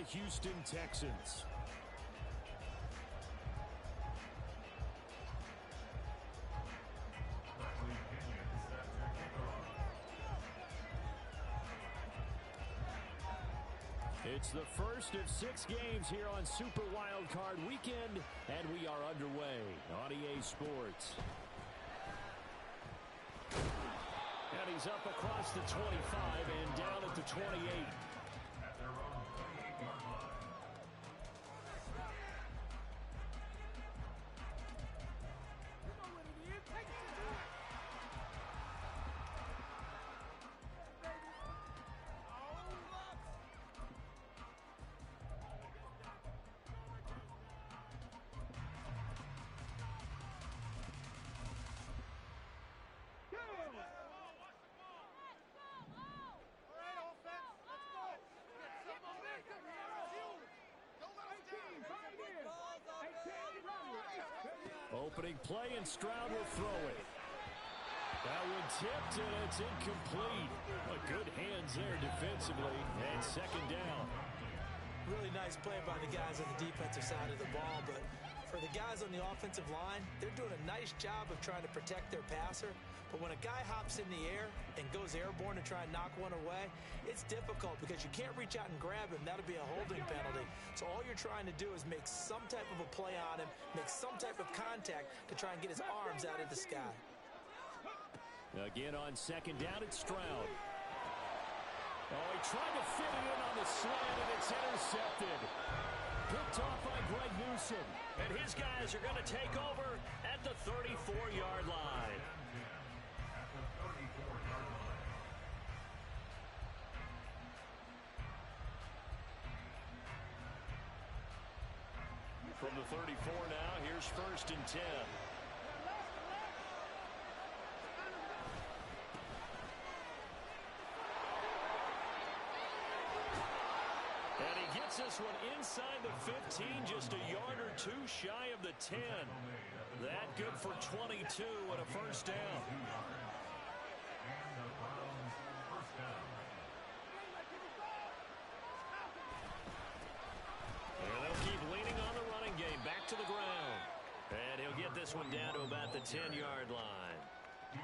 Houston Texans. It's the first of 6 games here on Super Wildcard Weekend, and we are underway on EA Sports. And he's up across the 25 and down at the 28. Opening play, and Stroud will throw it. That one tipped, and it's incomplete. But good hands there defensively, and second down. Really nice play by the guys on the defensive side of the ball, but for the guys on the offensive line, they're doing a nice job of trying to protect their passer. But when a guy hops in the air and goes airborne to try and knock one away, it's difficult because you can't reach out and grab him. That'll be a holding penalty. So all you're trying to do is make some type of a play on him, make some type of contact to try and get his arms out of the sky. Again on second down, it's Stroud. Oh, he tried to fit it in on the slant, and it's intercepted. Picked off by Greg Newsom. And his guys are going to take over at the 34-yard line. From the 34 now, here's 1st and 10. And he gets this one inside the 15, just a yard or two shy of the 10. That good for 22 and a first down. And they'll keep leaning on the running game. Back to the ground. And he'll get this one down to about the 10-yard line.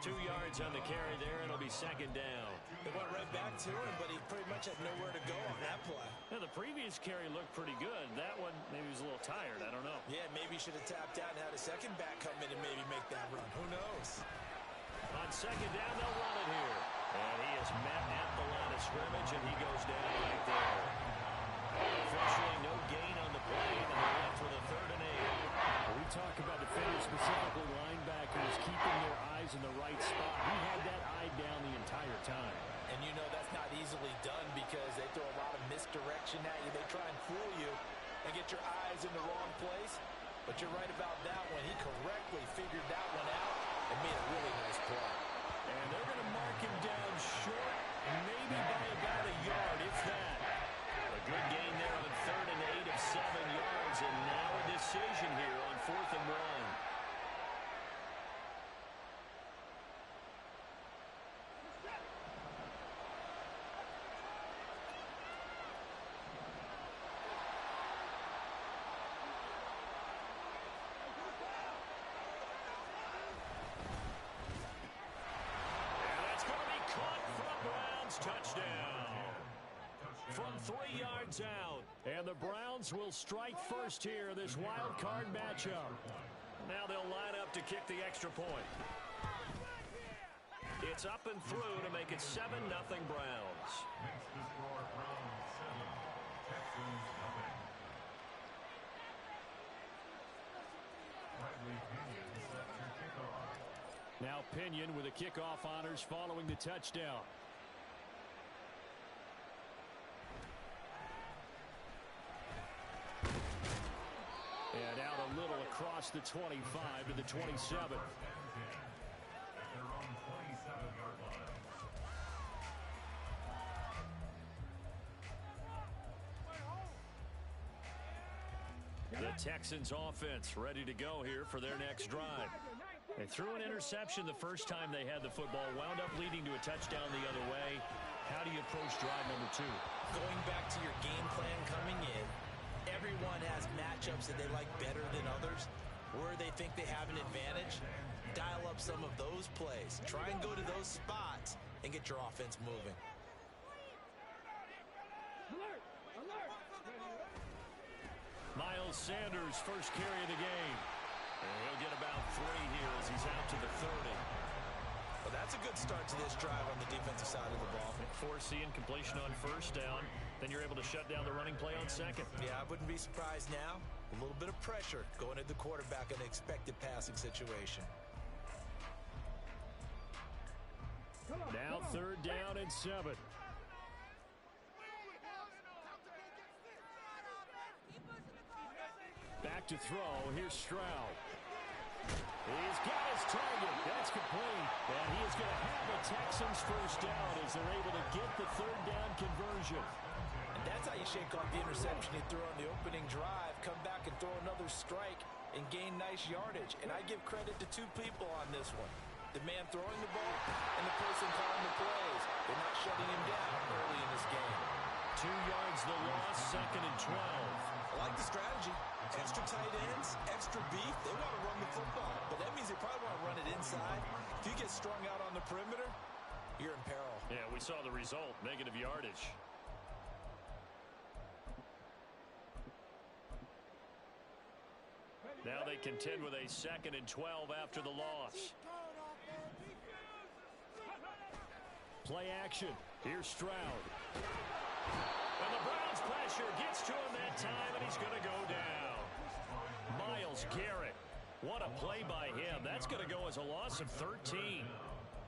2 yards on the carry there, and it'll be second down. They went right back to him, but he pretty much had nowhere to go on that play. Now, the previous carry looked pretty good. That one, maybe he was a little tired. I don't know. Yeah, maybe he should have tapped out and had a second back come in and maybe make that run. Who knows? On second down, they'll run it here. And he is met at the line of scrimmage, and he goes down right there. Unfortunately, no gain on the play, and they're left with a 3rd and 8. We talk about defenders, specifically linebackers, keeping their eyes in the right spot. He had that eye down the entire time. And you know that's not easily done because they throw a lot of misdirection at you. They try and fool you and get your eyes in the wrong place. But you're right about that one. He correctly figured that one out and made a really nice play. And they're going to mark him down short, maybe by about a yard, if that. A good gain there on 3rd and 8 of 7 yards, and now a decision here on 4th and 1. Touchdown from 3 yards out. And the Browns will strike first here, this wild card matchup. Now they'll line up to kick the extra point. It's up and through to make it 7-0 Browns. Now Pinion with the kickoff honors following the touchdown. And out a little across the 25 to the 27. The Texans offense ready to go here for their next drive. They threw an interception the first time they had the football, wound up leading to a touchdown the other way. How do you approach drive number 2? Going back to your game plan coming in, everyone has matchups that they like better than others. Where they think they have an advantage, dial up some of those plays. Try and go to those spots and get your offense moving. Miles Sanders, first carry of the game. And he'll get about 3 here as he's out to the 30. Well, that's a good start to this drive on the defensive side of the ball. Forcing completion on first down. Then you're able to shut down the running play on second. Yeah, I wouldn't be surprised now. A little bit of pressure going at the quarterback in an expected passing situation. Now 3rd down and 7. Back to throw. Here's Stroud. He's got his target. That's complete. And he is going to have the Texans first down as they're able to get the 3rd down conversion. And that's how you shake off the interception he threw on the opening drive, come back and throw another strike and gain nice yardage. And I give credit to 2 people on this one. The man throwing the ball and the person calling the plays. They're not shutting him down early in this game. 2 yards the loss, 2nd and 12. I like the strategy. Extra tight ends, extra beef. They want to run the football, but that means they probably want to run it inside. If you get strung out on the perimeter, you're in peril. Yeah, we saw the result, negative yardage. Now they contend with a 2nd and 12 after the loss. Play action. Here's Stroud. And the Browns pressure gets to him that time, and he's going to go down. Myles Garrett. What a play by him. That's going to go as a loss of 13.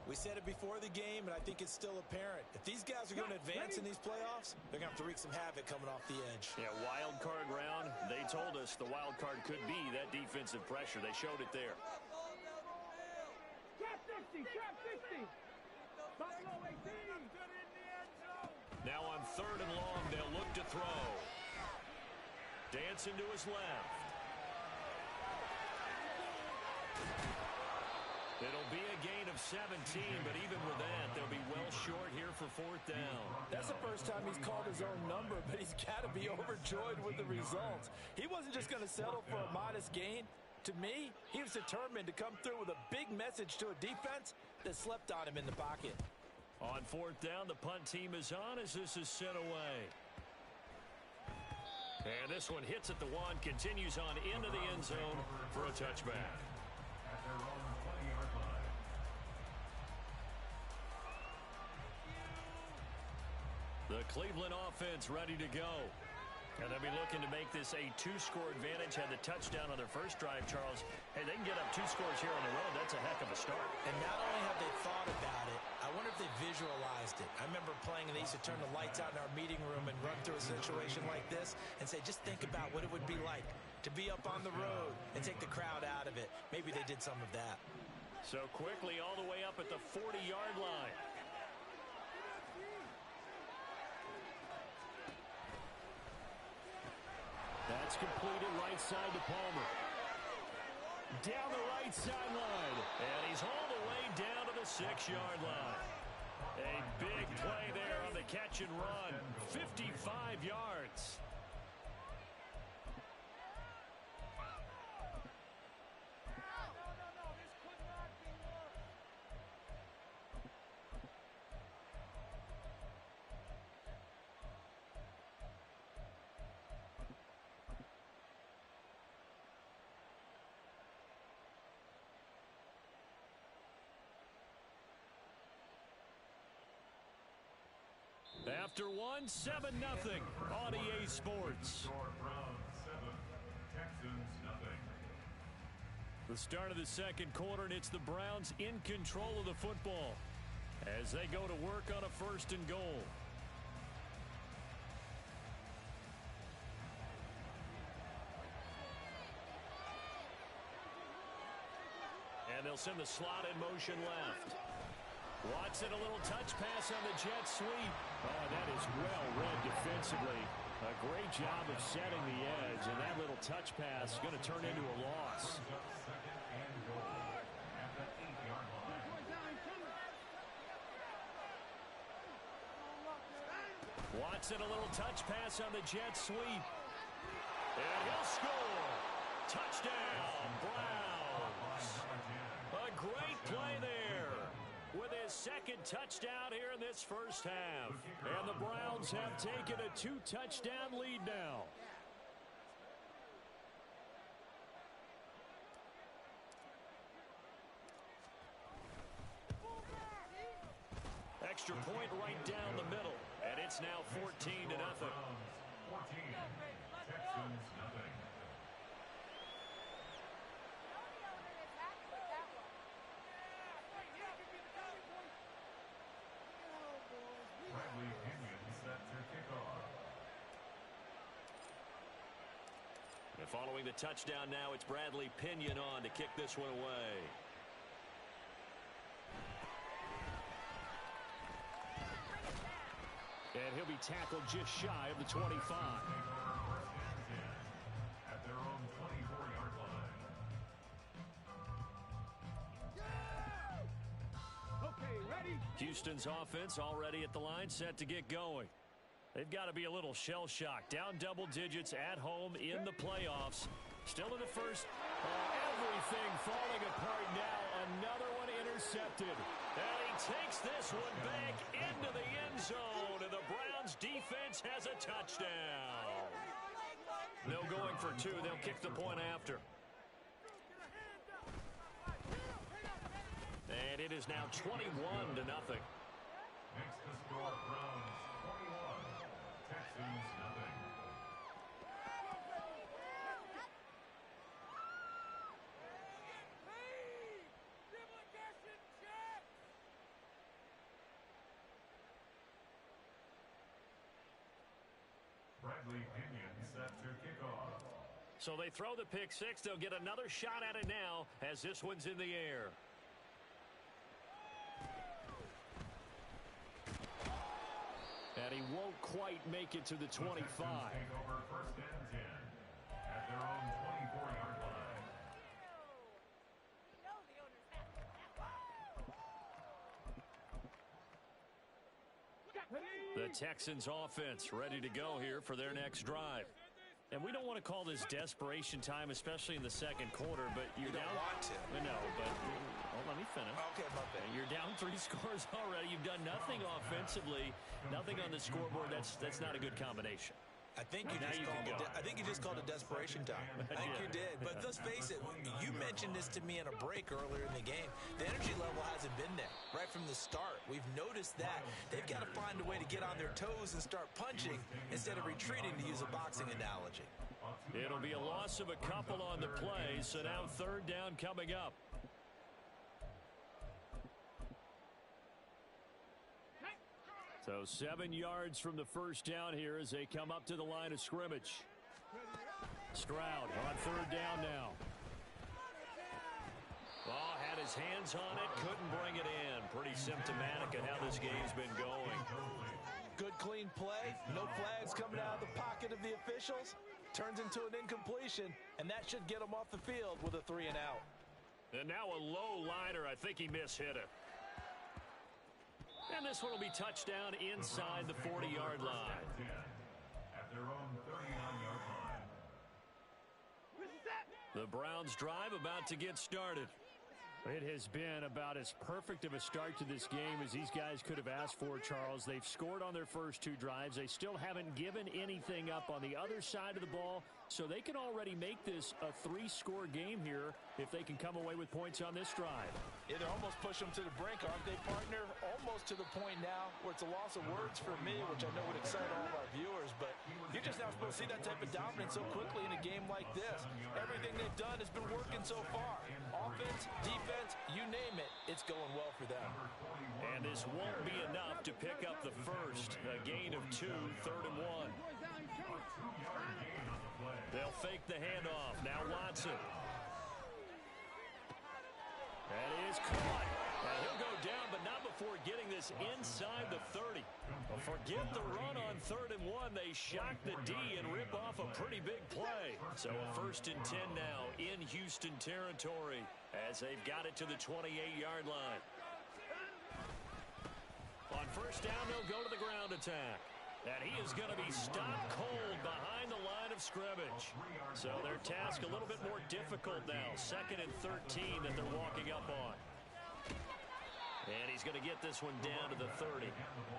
We said it before the game, and I think it's still apparent. If these guys are going to advance in these playoffs, they're going to have to wreak some havoc coming off the edge. Yeah, wild card round. They told us the wild card could be that defensive pressure. They showed it there. Trap 60, trap 60. Buffalo 18. Now on 3rd and long, they'll look to throw. Dancing to his left. It'll be a gain of 17, but even with that, they'll be well short here for 4th down. That's the first time he's called his own number, but he's got to be overjoyed with the results. He wasn't just going to settle for a modest gain. To me, he was determined to come through with a big message to a defense that slept on him in the pocket. On 4th down, the punt team is on as this is sent away. And this one hits at the 1, continues on into the end zone for a touchback. The Cleveland offense ready to go. And they'll be looking to make this a 2-score advantage. Had the touchdown on their first drive, Charles. Hey, they can get up 2 scores here on the road. That's a heck of a start. And not only have they thought about it, I wonder if they visualized it. I remember playing, and they used to turn the lights out in our meeting room and run through a situation like this and say, just think about what it would be like to be up on the road and take the crowd out of it. Maybe they did some of that. So quickly all the way up at the 40-yard line. That's completed right side to Palmer. Down the right sideline. And he's all the way down to the 6-yard line. A big play there on the catch and run. 55 yards. After 1, 7-0 on EA Sports. The start of the 2nd quarter, and it's the Browns in control of the football as they go to work on a 1st and goal. And they'll send the slot in motion left. Watson, a little touch pass on the jet sweep. Oh, that is well read defensively. A great job of setting the edge, and that little touch pass is going to turn into a loss. Watson, a little touch pass on the jet sweep. And he'll score. Touchdown, Browns. A great play there with his second touchdown here in this first half. And the Browns have taken a 2-touchdown lead now. Extra point right down the middle. And it's now 14-0. 14. Texans nothing. Bradley Pinion set to kick off. And following the touchdown now, it's Bradley Pinion on to kick this one away. And he'll be tackled just shy of the 25. At their own 24-yard line. Okay, ready? Houston's offense already at the line, set to get going. They've got to be a little shell-shocked. Down double digits at home in the playoffs. Still in the first. Everything falling apart now. Another one intercepted. And he takes this one back into the end zone. And the Browns defense has a touchdown. No going for two. They'll kick the point after. And it is now 21-0. Makes the score Browns 21. Texans nothing. Bradley Pinion set to kick off. So they throw the pick six. They'll get another shot at it now as this one's in the air. And he won't quite make it to the 25. Take over first and 10 at their own 24-yard line. The Texans offense ready to go here for their next drive. And we don't want to call this desperation time, especially in the second quarter, but you're You don't down. want to. No, but let me finish. Okay, my bad. You're down 3 scores already. You've done nothing offensively, nothing on the scoreboard. That's not a good combination. I think you Now just you can called go. I think you just called it desperation time. I think you did. But let's face it, you mentioned this to me in a break earlier in the game. The energy level hasn't been there right from the start. We've noticed that. They've got to find a way to get on their toes and start punching instead of retreating, to use a boxing analogy. It'll be a loss of a couple on the play, so now third down coming up. So 7 yards from the first down here as they come up to the line of scrimmage. Stroud on third down now. Oh, had his hands on it, couldn't bring it in. Pretty symptomatic of how this game's been going. Good clean play. No flags coming out of the pocket of the officials. Turns into an incompletion, and that should get him off the field with a 3 and out. And now a low liner. I think he mishit it. And this one will be touchdown inside the 40-yard line. At their own 39-yard line. The Browns drive about to get started. It has been about as perfect of a start to this game as these guys could have asked for, Charles. They've scored on their first 2 drives. They still haven't given anything up on the other side of the ball, so they can already make this a 3-score game here if they can come away with points on this drive. Yeah, they're almost pushing them to the brink, aren't they, partner? Almost to the point now where it's a loss of words for me, which I know would excite all of our viewers, but you're just not supposed to see that type of dominance so quickly in a game like this. Everything they've done has been working so far. Offense, defense, you name it, it's going well for them. And this won't be enough to pick up the first. A gain of 2, third and 1. They'll fake the handoff. Now Watson. That is caught. And he'll go down, but not before getting this inside the 30. Well, forget the run on third and 1. They shock the D and rip off a pretty big play. So a first and 10 now in Houston territory as they've got it to the 28-yard line. On first down, they'll go to the ground attack. And he is going to be stopped cold behind the line of scrimmage. So their task a little bit more difficult now. 2nd and 13 that they're walking up on. And he's going to get this one down to the 30.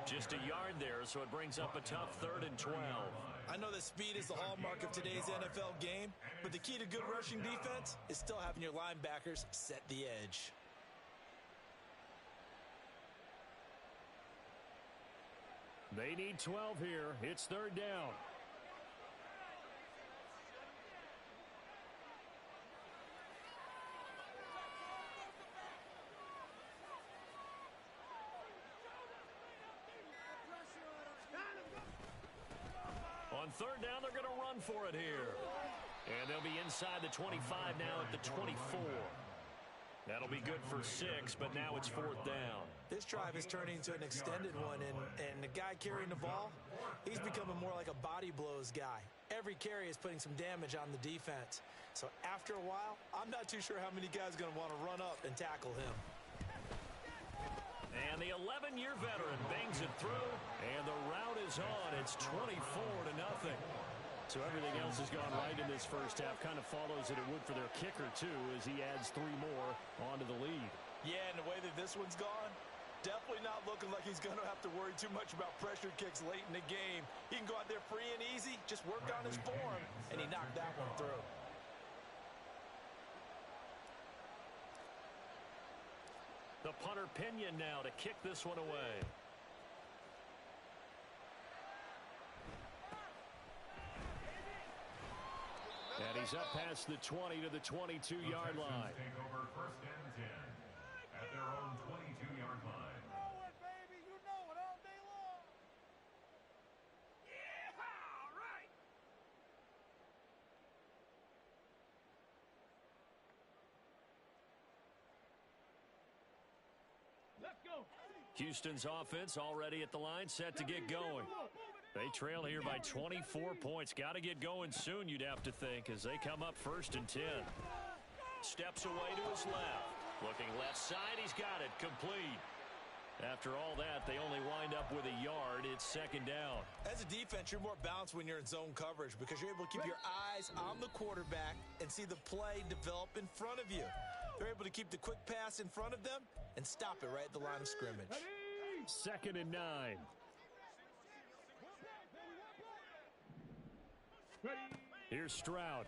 Just a yard there, so it brings up a tough 3rd and 12. I know that speed is the hallmark of today's NFL game, but the key to good rushing defense is still having your linebackers set the edge. They need 12 here. It's 3rd down. On 3rd down, they're going to run for it here. And they'll be inside the 25 now at the 24. That'll be good for 6, but now it's 4th down. This drive is turning into an extended one, and the guy carrying the ball, he's becoming more like a body blows guy. Every carry is putting some damage on the defense. So after a while, I'm not too sure how many guys are going to want to run up and tackle him. And the 11-year veteran bangs it through, and the route is on. It's 24-0. So everything else has gone right in this first half. Kind of follows that it would for their kicker, too, as he adds 3 more onto the lead. Yeah, and the way that this one's gone, definitely not looking like he's going to have to worry too much about pressure kicks late in the game. He can go out there free and easy, just work on his form, and he knocked that one through. The punter Pinion now to kick this one away. And he's up past the 20 to the 22-yard line. Take over 1st and 10 at their own 22-yard line. You know it, baby. You know it all day long. Yeah, all right. Let's go. Houston's offense already at the line, set to get going. They trail here by 24 points. Got to get going soon, you'd have to think, as they come up 1st and 10. Steps away to his left. Looking left side, he's got it. Complete. After all that, they only wind up with a yard. It's 2nd down. As a defense, you're more balanced when you're in zone coverage because you're able to keep your eyes on the quarterback and see the play develop in front of you. They're able to keep the quick pass in front of them and stop it right at the line of scrimmage. 2nd and 9. Here's Stroud.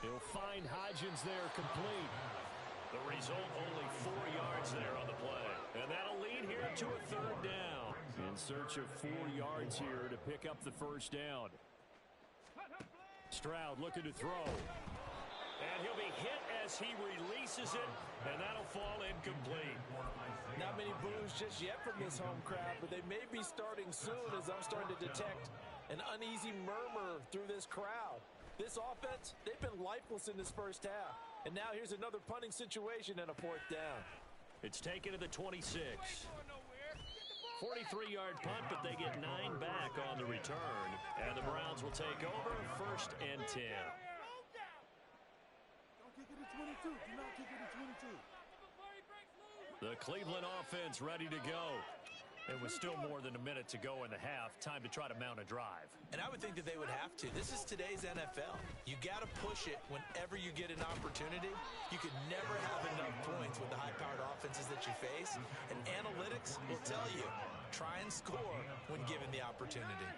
He'll find Hodgins there, complete. The result, only 4 yards there on the play. And that'll lead here to a 3rd down. In search of 4 yards here to pick up the 1st down. Stroud looking to throw. And he'll be hit as he releases it, and that'll fall incomplete. Not many boos just yet from this home crowd, but they may be starting soon as I'm starting to detect an uneasy murmur through this crowd. This offense, they've been lifeless in this first half. And now here's another punting situation and a 4th down. It's taken to the 26. 43-yard punt, but they get 9 back on the return. And the Browns will take over 1st and 10. The Cleveland offense ready to go. It was still more than a minute to go in the half. Time to try to mount a drive. And I would think that they would have to. This is today's NFL. You got to push it whenever you get an opportunity. You could never have enough points with the high-powered offenses that you face. And analytics will tell you, try and score when given the opportunity.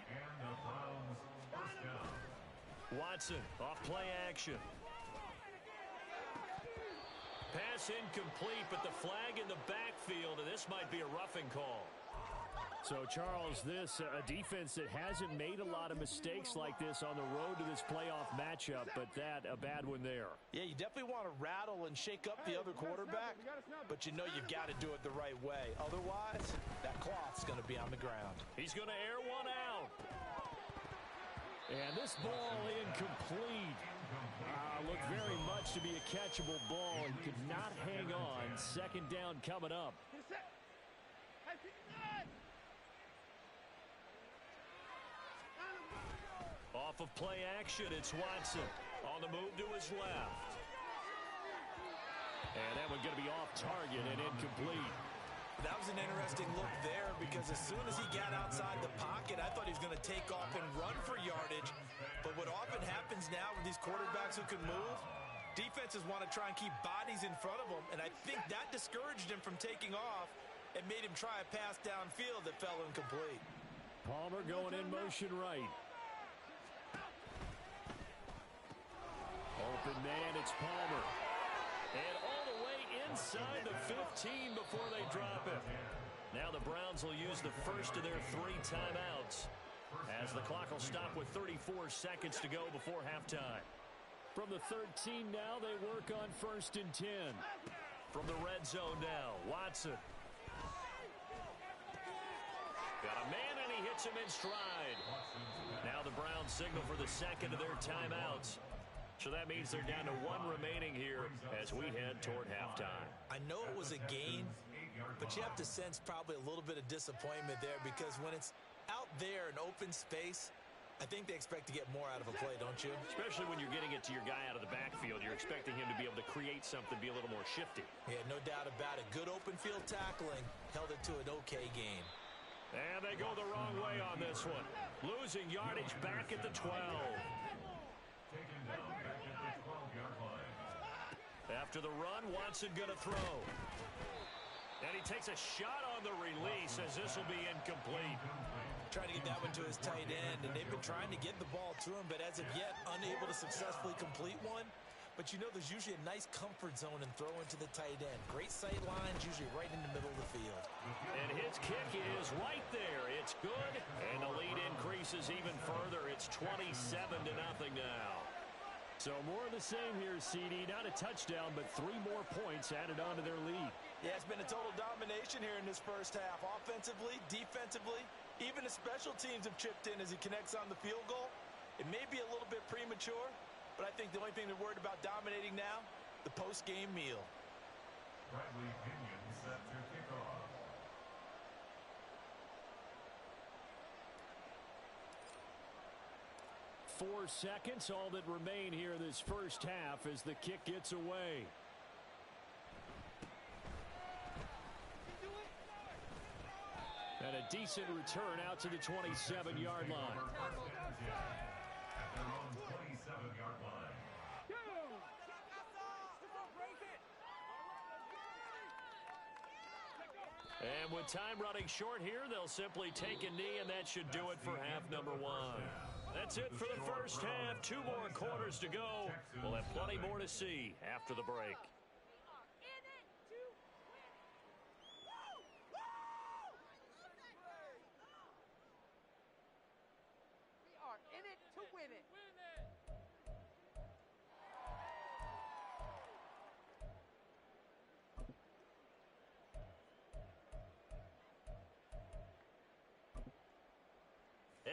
Watson off play action. Pass incomplete, but the flag in the backfield, and this might be a roughing call. So, Charles, this a defense that hasn't made a lot of mistakes like this on the road to this playoff matchup, but that, a bad one there. Yeah, you definitely want to rattle and shake up the other quarterback, but you know you've got to do it the right way. Otherwise, that cloth's going to be on the ground. He's going to air one out. And this ball incomplete. Looked very much to be a catchable ball and could not hang on. 2nd down coming up. Off of play action, it's Watson on the move to his left. And that one going to be off target and incomplete. That was an interesting look there because as soon as he got outside the pocket, I thought he was going to take off and run for yardage. But what often happens now with these quarterbacks who can move, defenses want to try and keep bodies in front of them, and I think that discouraged him from taking off and made him try a pass downfield that fell incomplete. Palmer going in motion right. Open man, it's Palmer. And all the way inside the 15 before they drop it. Now the Browns will use the first of their 3 timeouts as the clock will stop with 34 seconds to go before halftime. From the 13 now, they work on 1st and 10. From the red zone now, Watson. Got a man, and he hits him in stride. Now the Browns signal for the second of their timeouts. So that means they're down to 1 remaining here as we head toward halftime. I know it was a gain, but you have to sense probably a little bit of disappointment there because when it's out there in open space, I think they expect to get more out of a play, don't you? Especially when you're getting it to your guy out of the backfield. You're expecting him to be able to create something, be a little more shifty. Yeah, no doubt about it. Good open field tackling held it to an okay game. And they go the wrong way on this one. Losing yardage back at the 12. Taken down back at the 12-yard line. After the run, Watson going to throw. And he takes a shot on the release as this will be incomplete. Trying to get that one to his tight end, and they've been trying to get the ball to him, but as of yet, unable to successfully complete one. But you know there's usually a nice comfort zone in throwing to the tight end. Great sight lines, usually right in the middle of the field. And his kick is right there. It's good, and the lead increases even further. It's 27-0 now. So more of the same here, CD. Not a touchdown, but 3 more points added on to their lead. Yeah, it's been a total domination here in this first half. Offensively, defensively, even the special teams have chipped in as he connects on the field goal. It may be a little bit premature, but I think the only thing they're worried about dominating now, the post-game meal. Bradley Pinion set to kick off. Four seconds, all that remain here this first half as the kick gets away. And a decent return out to the 27-yard line. At their own 27-yard line. And with time running short here, they'll simply take a knee, and that should do it for half number 1. That's it for the first half. 2 more quarters to go. We'll have plenty more to see after the break.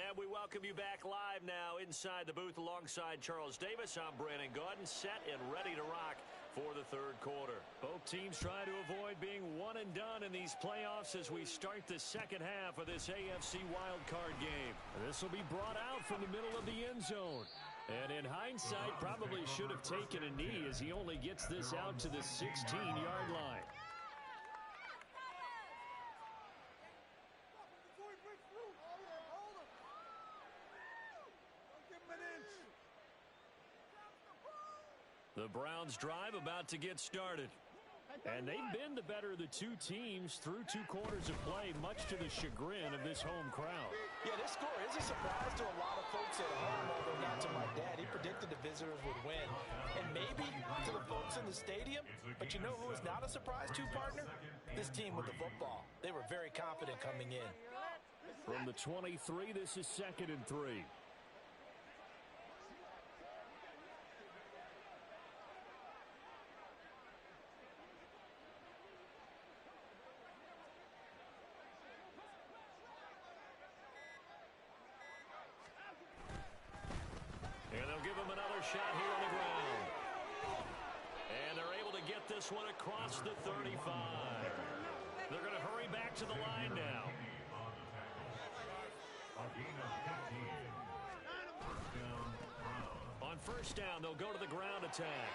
And we welcome you back live now inside the booth alongside Charles Davis. I'm Brandon Gaudin, set and ready to rock for the third quarter. Both teams trying to avoid being one and done in these playoffs as we start the second half of this AFC Wildcard game. This will be brought out from the middle of the end zone. And in hindsight, probably should have taken a knee as he only gets this out to the 16-yard line. The Browns drive about to get started. And they've been the better of the 2 teams through 2 quarters of play, much to the chagrin of this home crowd. Yeah, this score is a surprise to a lot of folks at home, although not to my dad. He predicted the visitors would win. And maybe to the folks in the stadium. But you know who is not a surprise to, partner? This team with the football. They were very confident coming in. From the 23, this is 2nd and 3. And they'll give him another shot here on the ground. And they're able to get this one across the 35. They're going to hurry back to the line now. On first down, they'll go to the ground attack.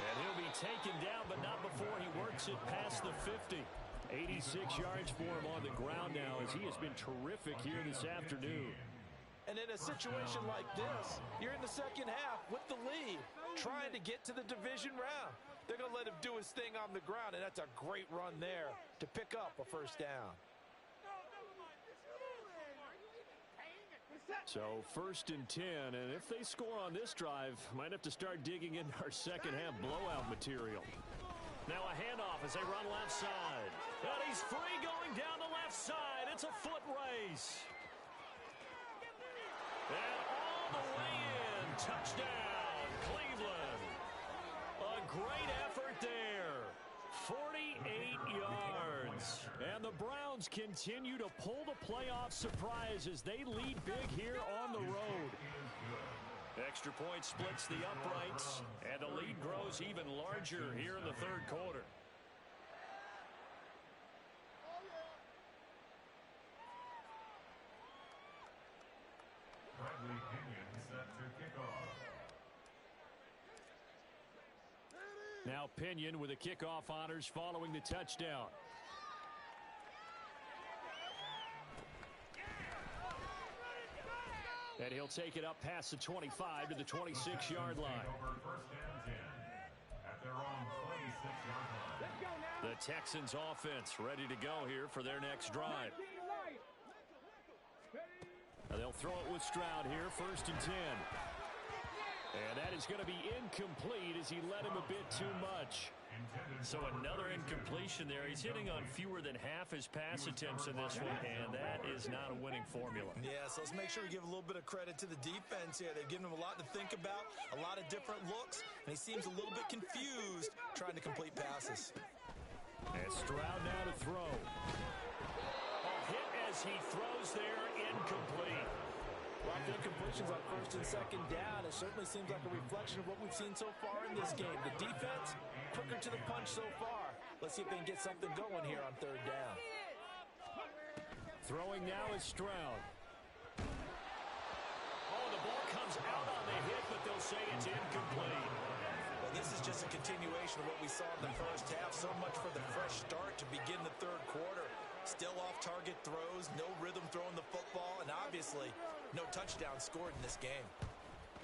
And he'll be taken down, but not before he works it past the 50. 86 yards for him on the ground now as he has been terrific here this afternoon. And in a situation like this, you're in the second half with the lead, trying to get to the division round. They're going to let him do his thing on the ground, and that's a great run there to pick up a first down. So 1st and 10, and if they score on this drive, might have to start digging into our second half blowout material. Now a handoff as they run left side. And he's free going down the left side. It's a foot race. And all the way in. Touchdown, Cleveland. A great effort there. 48 yards. And the Browns continue to pull the playoff surprise as they lead big here on the road. Extra point splits the uprights, and the lead grows even larger here in the third quarter. Bradley Pinion set to kick off. Now Pinion with the kickoff honors following the touchdown. And he'll take it up past the 25 to the 26-yard line. At their own 26-yard line. The Texans offense ready to go here for their next drive. Now they'll throw it with Stroud here, 1st and 10. And that is going to be incomplete as he led him a bit too much. So another incompletion there. He's hitting on fewer than half his pass attempts in this one, and that is not a winning formula. Yeah, so let's make sure we give a little bit of credit to the defense here. They've given him a lot to think about, a lot of different looks, and he seems a little bit confused trying to complete passes. And Stroud now to throw. A hit as he throws there, incomplete. Well, the incompletions on 1st and 2nd down, it certainly seems like a reflection of what we've seen so far in this game. The defense, quicker to the punch so far. Let's see if they can get something going here on 3rd down. Throwing now is Stroud. Oh, the ball comes out on the hit, but they'll say it's incomplete. Well, this is just a continuation of what we saw in the first half. So much for the fresh start to begin the 3rd quarter. Still off-target throws, no rhythm throwing the football, and obviously no touchdown scored in this game.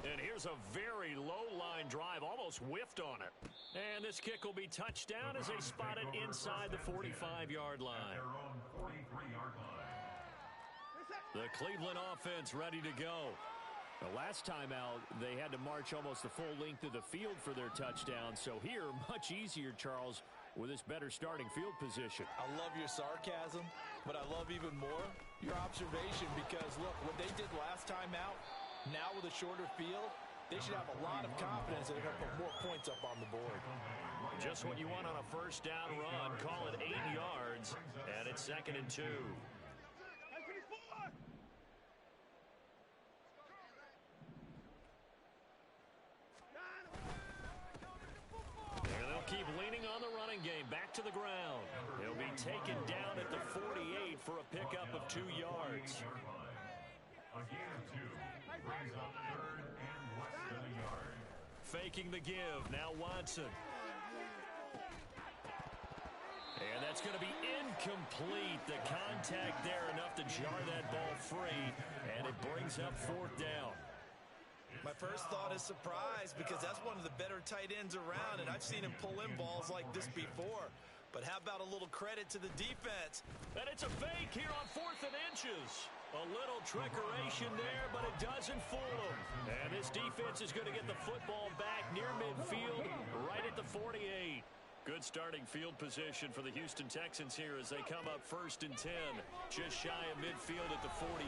And here's a very low-line drive, almost whiffed on it. And this kick will be touched down as they spot it inside the 45-yard line. The Cleveland offense ready to go. The last time out, they had to march almost the full length of the field for their touchdown. So here, much easier, Charles, with this better starting field position. I love your sarcasm, but I love even more your observation because, look, what they did last time out, now with a shorter field, they should have a lot of confidence that they're going to put more points up on the board. Just what you want on a first down run. Call it 8 yards, and it's 2nd and 2. Keep leaning on the running game. Back to the ground. He'll be taken down at the 48 for a pickup of 2 yards. A gain of 2 brings up 3rd and less than a yard. Faking the give. Now Watson. And that's going to be incomplete. The contact there enough to jar that ball free. And it brings up 4th down. My first thought is surprise because that's one of the better tight ends around, and I've seen him pull in balls like this before. But how about a little credit to the defense? And it's a fake here on 4th and inches. A little trickeration there, but it doesn't fool them. And this defense is going to get the football back near midfield, right at the 48. Good starting field position for the Houston Texans here as they come up 1st and 10. Just shy of midfield at the 48.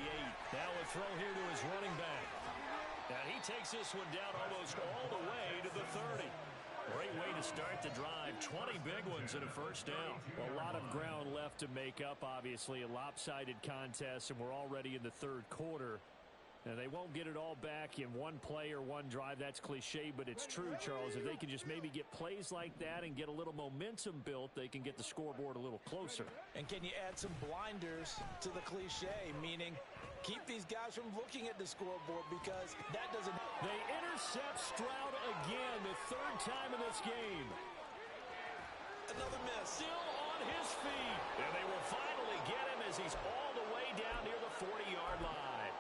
Now a throw here to his running back. And he takes this one down almost all the way to the 30. Great way to start the drive. 20 big ones and a first down. A lot of ground left to make up, obviously. A lopsided contest, and we're already in the 3rd quarter. And they won't get it all back in one play or one drive. That's cliche, but it's true, Charles. If they can just maybe get plays like that and get a little momentum built, they can get the scoreboard a little closer. And can you add some blinders to the cliche, meaning keep these guys from looking at the scoreboard because that doesn't... They intercept Stroud again, the 3rd time in this game. another miss. Still on his feet. And they will finally get him as he's all the way down near the 40-yard line.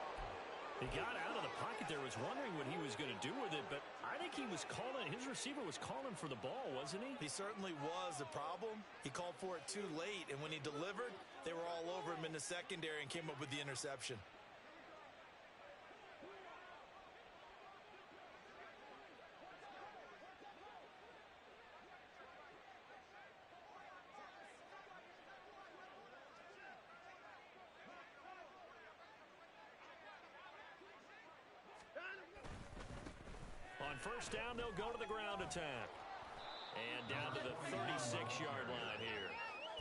He got out of the pocket there, was wondering what he was going to do with it, but I think he was calling, his receiver was calling for the ball, wasn't he? He certainly was. The problem, he called for it too late, and when he delivered, they were all over him in the secondary and came up with the interception. On first down, they'll go to the ground attack. And down to the 36-yard line here.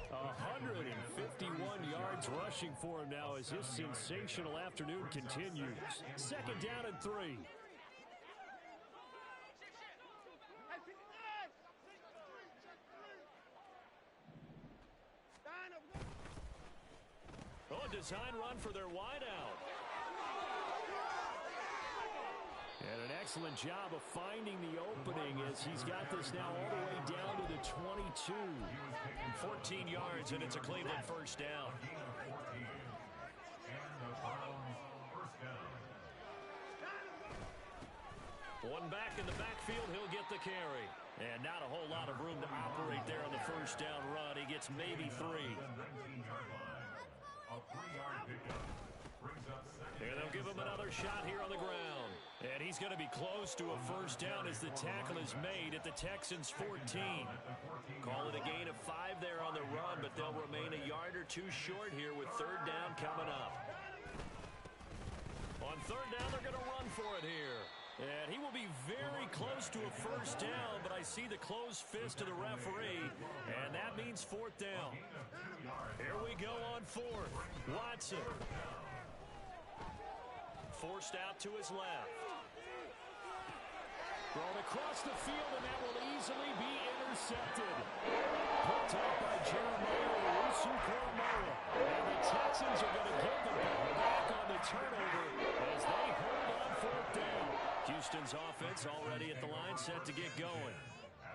151 yards rushing for him now as his sensational afternoon continues. Second down and 3. Oh, a design run for their wideout. And an excellent job of finding the opening as he's got this now all the way down to the 22. 14 yards, and it's a Cleveland first down. One back in the backfield, he'll get the carry. And not a whole lot of room to operate there on the first down run. He gets maybe 3. And they'll give him another shot here on the ground. And he's going to be close to a first down as the tackle is made at the Texans' 14. Call it a gain of 5 there on the run, but they'll remain a yard or 2 short here with third down coming up. On third down, they're going to run for it here. And he will be very close to a first down, but I see the closed fist of the referee, and that means fourth down. Here we go on fourth. Watson. Forced out to his left. Thrown across the field, and that will easily be intercepted. Picked up by Jeremiah Owusu-Koramoah. And the Texans are going to get the ball back on the turnover as they hold on fourth down. Houston's offense already at the line, set to get going.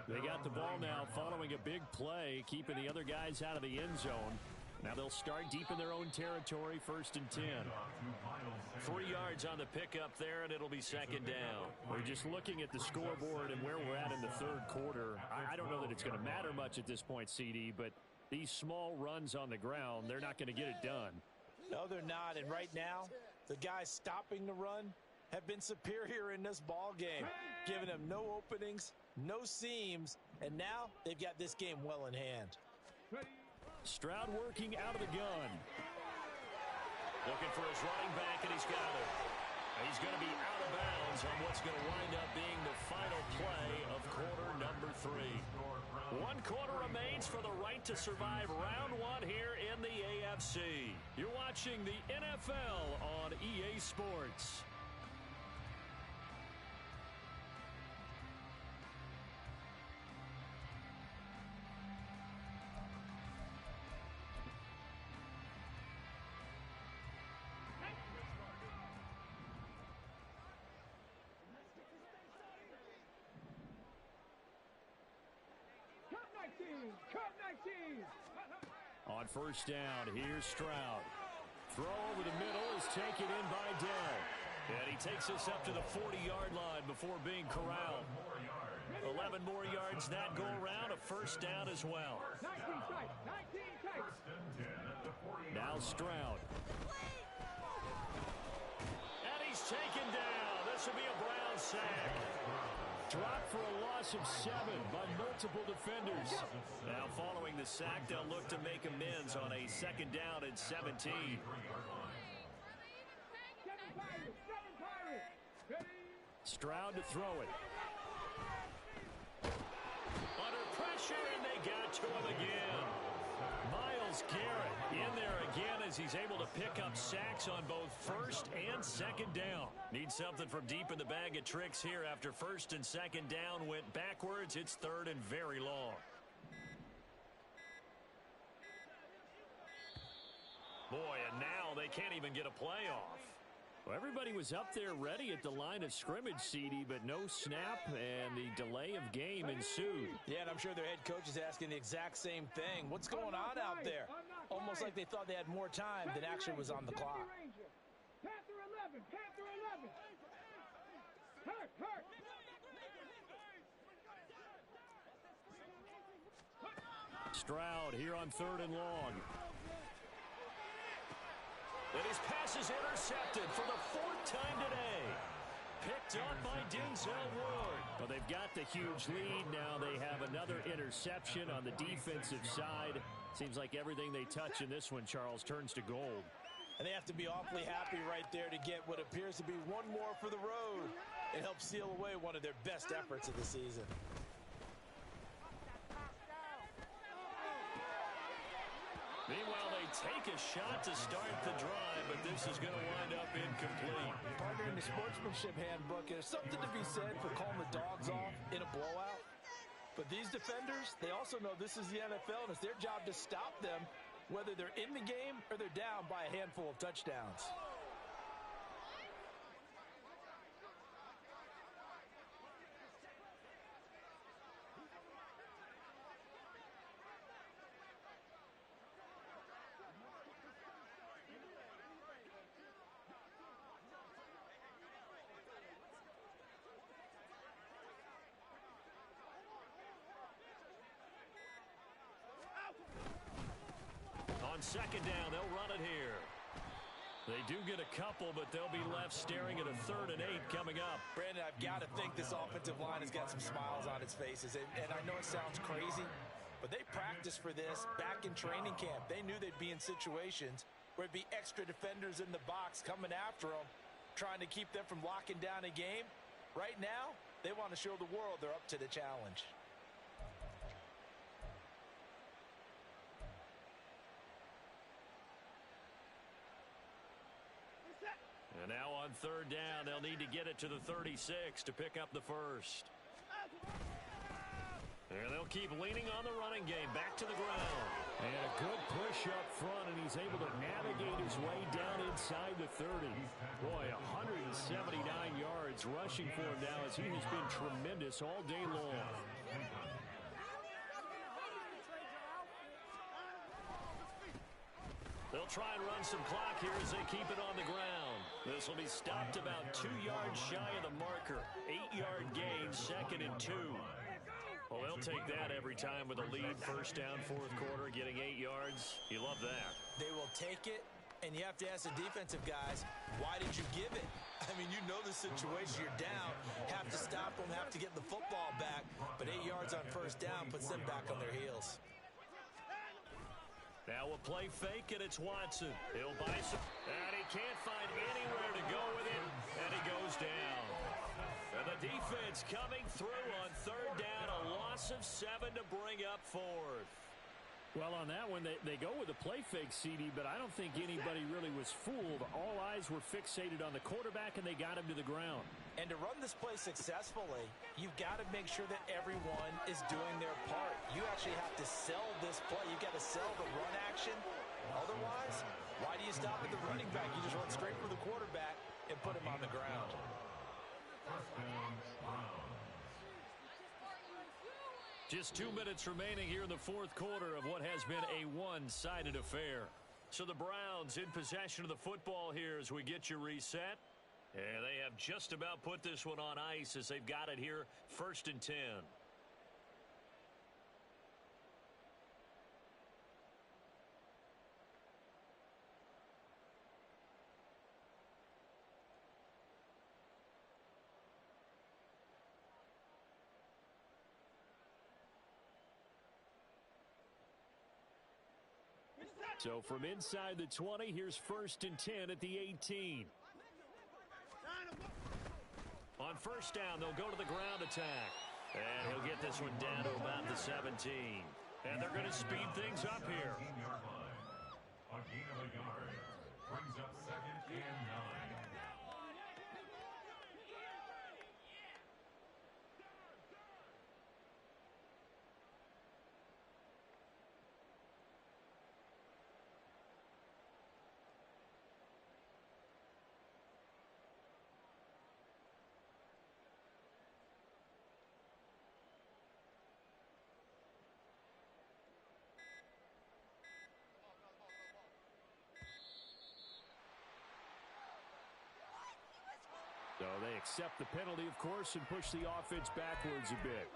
They got the ball now following a big play, keeping the other guys out of the end zone. Now they'll start deep in their own territory, first and 10. 3 yards on the pickup there, and it'll be second down. We're just looking at the scoreboard and where we're at in the third quarter. I don't know that it's going to matter much at this point, CD, but these small runs on the ground, they're not going to get it done. No, they're not. And right now, the guys stopping the run have been superior in this ball game, giving them no openings, no seams, and now they've got this game well in hand. Stroud working out of the gun. Looking for his running back, and he's got it. He's going to be out of bounds on what's going to wind up being the final play of quarter number 3. 1 quarter remains for the right to survive round 1 here in the AFC. You're watching the NFL on EA Sports. On first down, here's Stroud. Throw over the middle is taken in by Dell. And he takes us up to the 40-yard line before being corralled. 11 more yards that go around, a first down as well. Now Stroud. And he's taken down. This will be a Brown sack. Dropped for a loss of 7 by multiple defenders. Now following the sack, they'll look to make amends on a second down and 17. Stroud to throw it. Under pressure, and they got to him again. Myles Garrett in there again as he's able to pick up sacks on both first and second down. Need something from deep in the bag of tricks here after first and second down went backwards. It's third and very long. Boy, and now they can't even get a play off. Well, everybody was up there ready at the line of scrimmage, CD, but no snap, and the delay of game ensued. Yeah, and I'm sure their head coach is asking the exact same thing. What's going on out there? Almost like they thought they had more time than actually was on the clock. Panther 11, Panther 11. Hurt. Stroud here on 3rd and long. And his pass is intercepted for the 4th time today. Picked up by Denzel Ward. Well, they've got the huge lead. Now they have another interception on the defensive side. Seems like everything they touch in this one, Charles, turns to gold. And they have to be awfully happy right there to get what appears to be one more for the road. It helps seal away one of their best efforts of the season. Meanwhile, they take a shot to start the drive, but this is going to wind up incomplete. Partner, in the sportsmanship handbook, there's something to be said for calling the dogs off in a blowout. But these defenders, they also know this is the NFL, and it's their job to stop them, whether they're in the game or they're down by a handful of touchdowns. On 2nd down, they'll run it here. They do get a couple, but they'll be left staring at a 3rd and 8 coming up. Brandon, I've got to think this offensive line has got some smiles on its faces. And I know it sounds crazy, but they practiced for this back in training camp. They knew they'd be in situations where it'd be extra defenders in the box coming after them, trying to keep them from locking down a game. Right now, they want to show the world they're up to the challenge. And now on 3rd down, they'll need to get it to the 36 to pick up the first. And they'll keep leaning on the running game. Back to the ground. And a good push up front, and he's able to navigate his way down inside the 30. Boy, 179 yards rushing for him now as he has been tremendous all day long. They'll try and run some clock here as they keep it on the ground. This will be stopped about 2 yards shy of the marker. 8-yard gain, 2nd and 2. Well, they'll take that every time with a lead. 1st down, 4th quarter, getting 8 yards. You love that. They will take it, and you have to ask the defensive guys, why did you give it? I mean, you know the situation. You're down, have to stop them, have to get the football back. But 8 yards on 1st down puts them back on their heels. Now a play fake, and it's Watson. He'll buy some, and he can't find anywhere to go with it, and he goes down. And the defense coming through on 3rd down, a loss of 7 to bring up 4th. Well, on that one, they go with a play fake, CD, but I don't think anybody really was fooled. All eyes were fixated on the quarterback, and they got him to the ground. And to run this play successfully, you've got to make sure that everyone is doing their part. You actually have to sell this play. You've got to sell the run action. Otherwise, why do you stop at the running back? You just run straight for the quarterback and put him on the ground. Just 2 minutes remaining here in the 4th quarter of what has been a one-sided affair. So the Browns in possession of the football here as we get you reset. And they have just about put this one on ice as they've got it here, 1st and 10. So from inside the 20, here's 1st and 10 at the 18. On 1st down, they'll go to the ground attack. And he'll get this one down to about the 17. And they're going to speed things up here. A gain of a yard brings up 2nd and 9. accept the penalty, of course, and push the offense backwards a bit.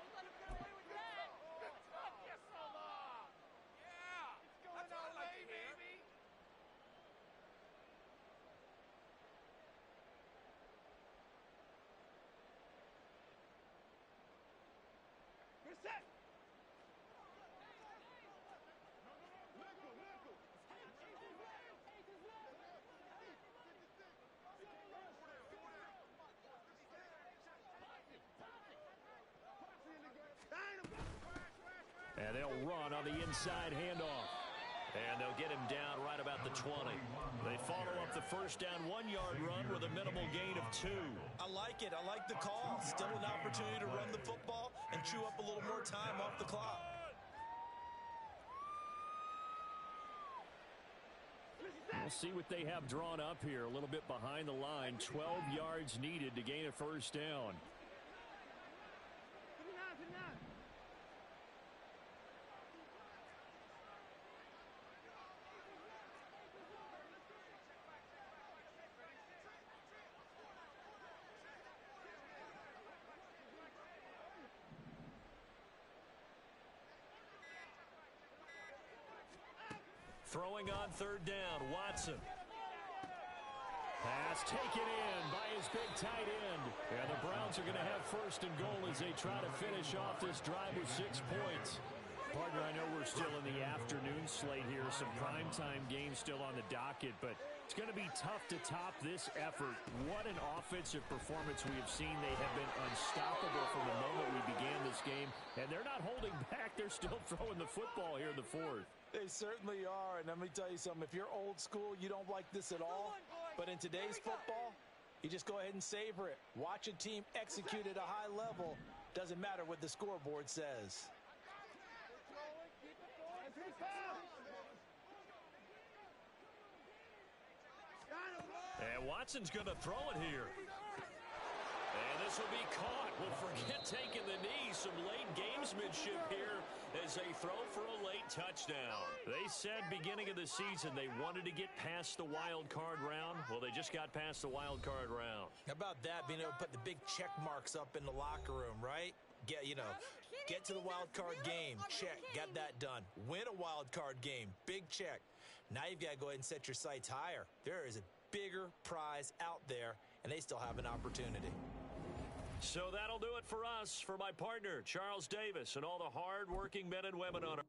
And they'll run on the inside handoff. And they'll get him down right about the 20. They follow up the first down 1-yard run with a minimal gain of 2. I like it. I like the call. Still an opportunity to run the football and chew up a little more time off the clock. We'll see what they have drawn up here. A little bit behind the line. 12 yards needed to gain a first down. Throwing on third down, Watson. Pass taken in by his big tight end. And the Browns are going to have first and goal as they try to finish off this drive with 6 points. Partner, I know we're still in the afternoon slate here. Some primetime games still on the docket, but it's going to be tough to top this effort. What an offensive performance we have seen. They have been unstoppable from the moment we began this game, and they're not holding back. They're still throwing the football here in the fourth. They certainly are, and let me tell you something. If you're old school, you don't like this at all. But in today's football, you just go ahead and savor it. Watch a team execute at a high level. Doesn't matter what the scoreboard says. And Watson's going to throw it here. And this will be caught. We'll forget taking the knee. Some late gamesmanship here as they throw for a late touchdown. They said beginning of the season they wanted to get past the wild card round. Well, they just got past the wild card round. How about that, being able to put the big check marks up in the locker room, right? Get to the wild card game. Check. Got that done. Win a wild card game. Big check. Now you've got to go ahead and set your sights higher. There is a bigger prize out there, and they still have an opportunity. So that'll do it for us. For my partner, Charles Davis, and all the hard-working men and women on our